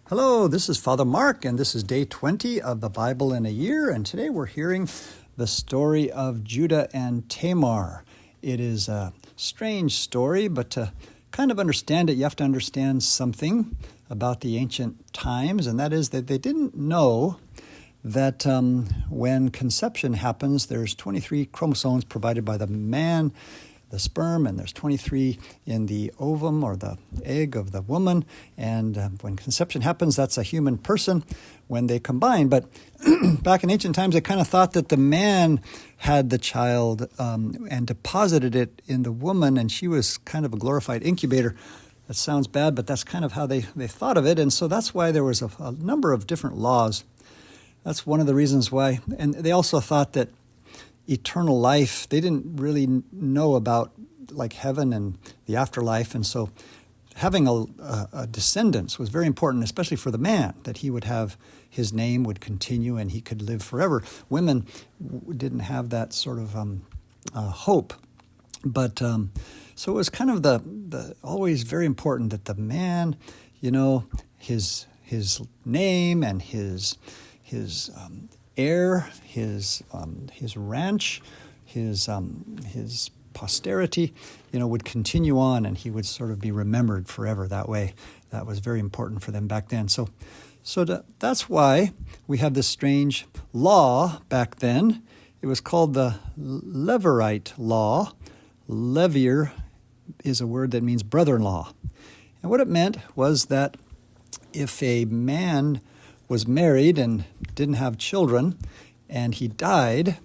Hello, this is Father Mark, and this is day 20 of the Bible in a Year, and today we're hearing the story of Judah and Tamar. It is a strange story, but to kind of understand it, you have to understand something about the ancient times, and that is that they didn't know that when conception happens, there's 23 chromosomes provided by the man, the sperm, and there's 23 in the ovum or the egg of the woman. And when conception happens, that's a human person when they combine. But back in ancient times, they kind of thought that the man had the child and deposited it in the woman, and she was kind of a glorified incubator. That sounds bad, but that's kind of how they thought of it. And so that's why there was a number of different laws. That's one of the reasons why. And they also thought that eternal life, they didn't really know about like heaven and the afterlife, and so having a descendants was very important, especially for the man, that he would have, his name would continue and he could live forever. Women didn't have that sort of hope, but so it was kind of the always very important that the man, his name and his heir, his ranch, his posterity, would continue on, and he would sort of be remembered forever that way. That was very important for them back then. So that's why we have this strange law back then. It was called the Levirate law. Levir is a word that means brother-in-law. And what it meant was that if a man was married and didn't have children, and he died,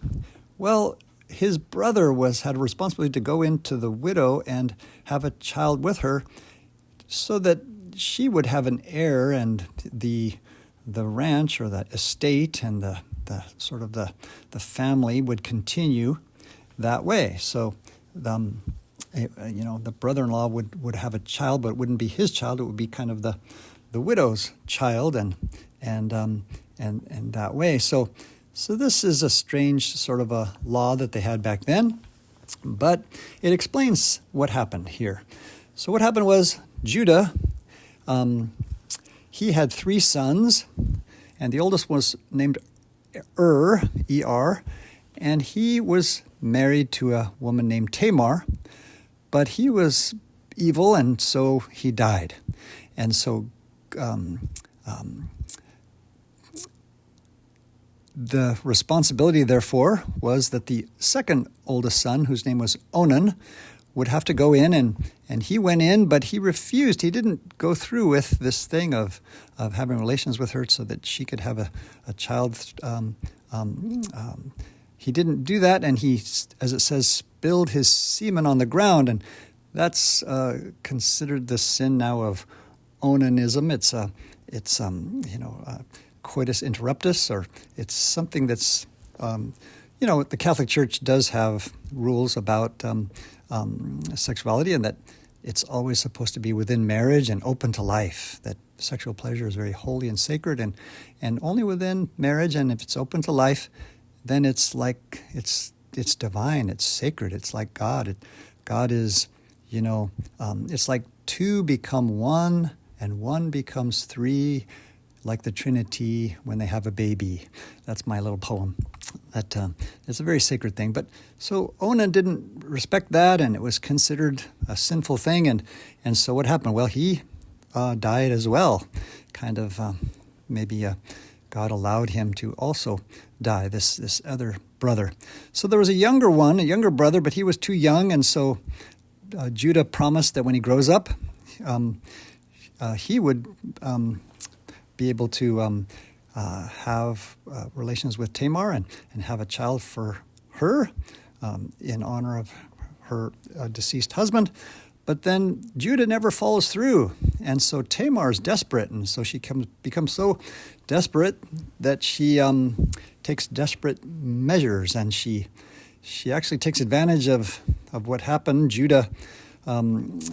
well, his brother had a responsibility to go into the widow and have a child with her so that she would have an heir, and the ranch or the estate and the sort of the family would continue that way. So the brother-in-law would have a child, but it wouldn't be his child. It would be kind of the widow's child, and that way. So this is a strange sort of a law that they had back then, but it explains what happened here. So what happened was Judah, he had 3 sons, and the oldest was named E-R, and he was married to a woman named Tamar, but he was evil, and so he died. And so the responsibility, therefore, was that the second oldest son, whose name was Onan, would have to go in, and he went in, but he refused. He didn't go through with this thing of having relations with her so that she could have a child. He didn't do that, and he, as it says, spilled his semen on the ground, and that's considered the sin now of onanism. It's coitus interruptus, or it's something that's, the Catholic Church does have rules about sexuality, and that it's always supposed to be within marriage and open to life, that sexual pleasure is very holy and sacred, and only within marriage, and if it's open to life, then it's like, it's divine, it's sacred, it's like God. God is, it's like 2 become 1, and 1 becomes 3, like the Trinity when they have a baby. That's my little poem. That it's a very sacred thing. But so Onan didn't respect that, and it was considered a sinful thing. And so what happened? Well, he died as well. Kind of maybe God allowed him to also die, this other brother. So there was a younger brother, but he was too young, and so Judah promised that when he grows up, he would be able to have relations with Tamar and have a child for her in honor of her deceased husband. But then Judah never follows through, and so Tamar is desperate, and so she becomes so desperate that she takes desperate measures, and she actually takes advantage of what happened. Judah,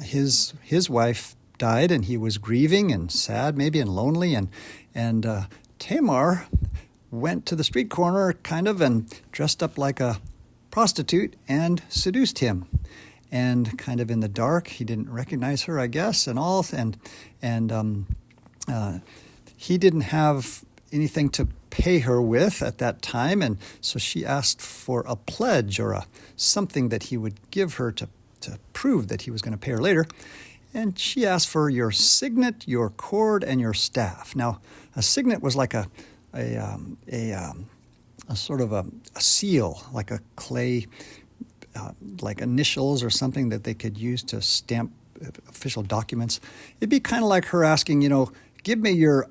his wife died, and he was grieving and sad, maybe, and lonely, and Tamar went to the street corner, kind of, and dressed up like a prostitute and seduced him. And kind of in the dark, he didn't recognize her, I guess, and all, and he didn't have anything to pay her with at that time, and so she asked for a pledge or something that he would give her to prove that he was going to pay her later. And she asked for your signet, your cord, and your staff. Now, a signet was like a sort of a seal, like a clay, like initials or something that they could use to stamp official documents. It'd be kind of like her asking, give me your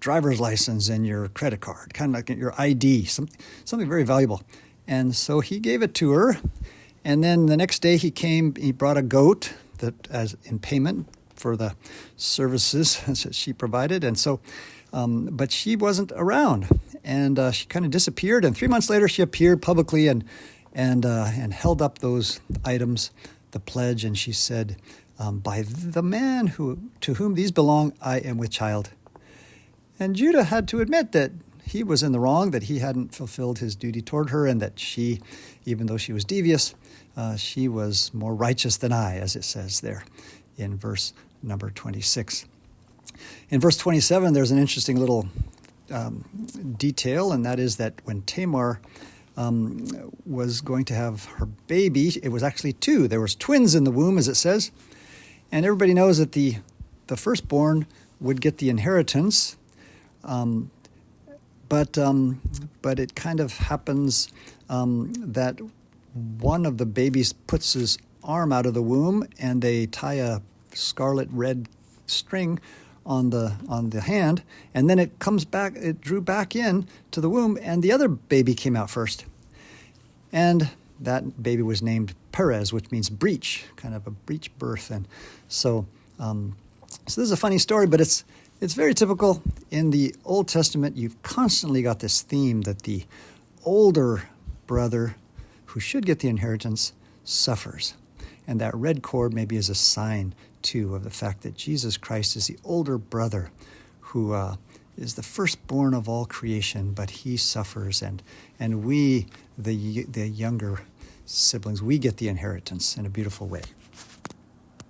driver's license and your credit card, kind of like your ID, something very valuable. And so he gave it to her. And then the next day he brought a goat that as in payment for the services that she provided. And so, but she wasn't around, and she kind of disappeared. And 3 months later, she appeared publicly and held up those items, the pledge, and she said, "By the man to whom these belong, I am with child." And Judah had to admit that he was in the wrong, that he hadn't fulfilled his duty toward her, and that she, even though she was devious, she was more righteous than I, as it says there in verse number 26. In verse 27, there's an interesting little detail, and that is that when Tamar was going to have her baby, it was actually two. There was twins in the womb, as it says, and everybody knows that the firstborn would get the inheritance, but it kind of happens that one of the babies puts his arm out of the womb, and they tie a scarlet red string on the hand, and then it comes back. It drew back in to the womb, and the other baby came out first, and that baby was named Perez, which means breach, kind of a breech birth. And so this is a funny story, but it's very typical in the Old Testament. You've constantly got this theme that the older brother, who should get the inheritance, suffers. And that red cord maybe is a sign, too, of the fact that Jesus Christ is the older brother who is the firstborn of all creation, but he suffers, and we, the younger siblings, we get the inheritance in a beautiful way.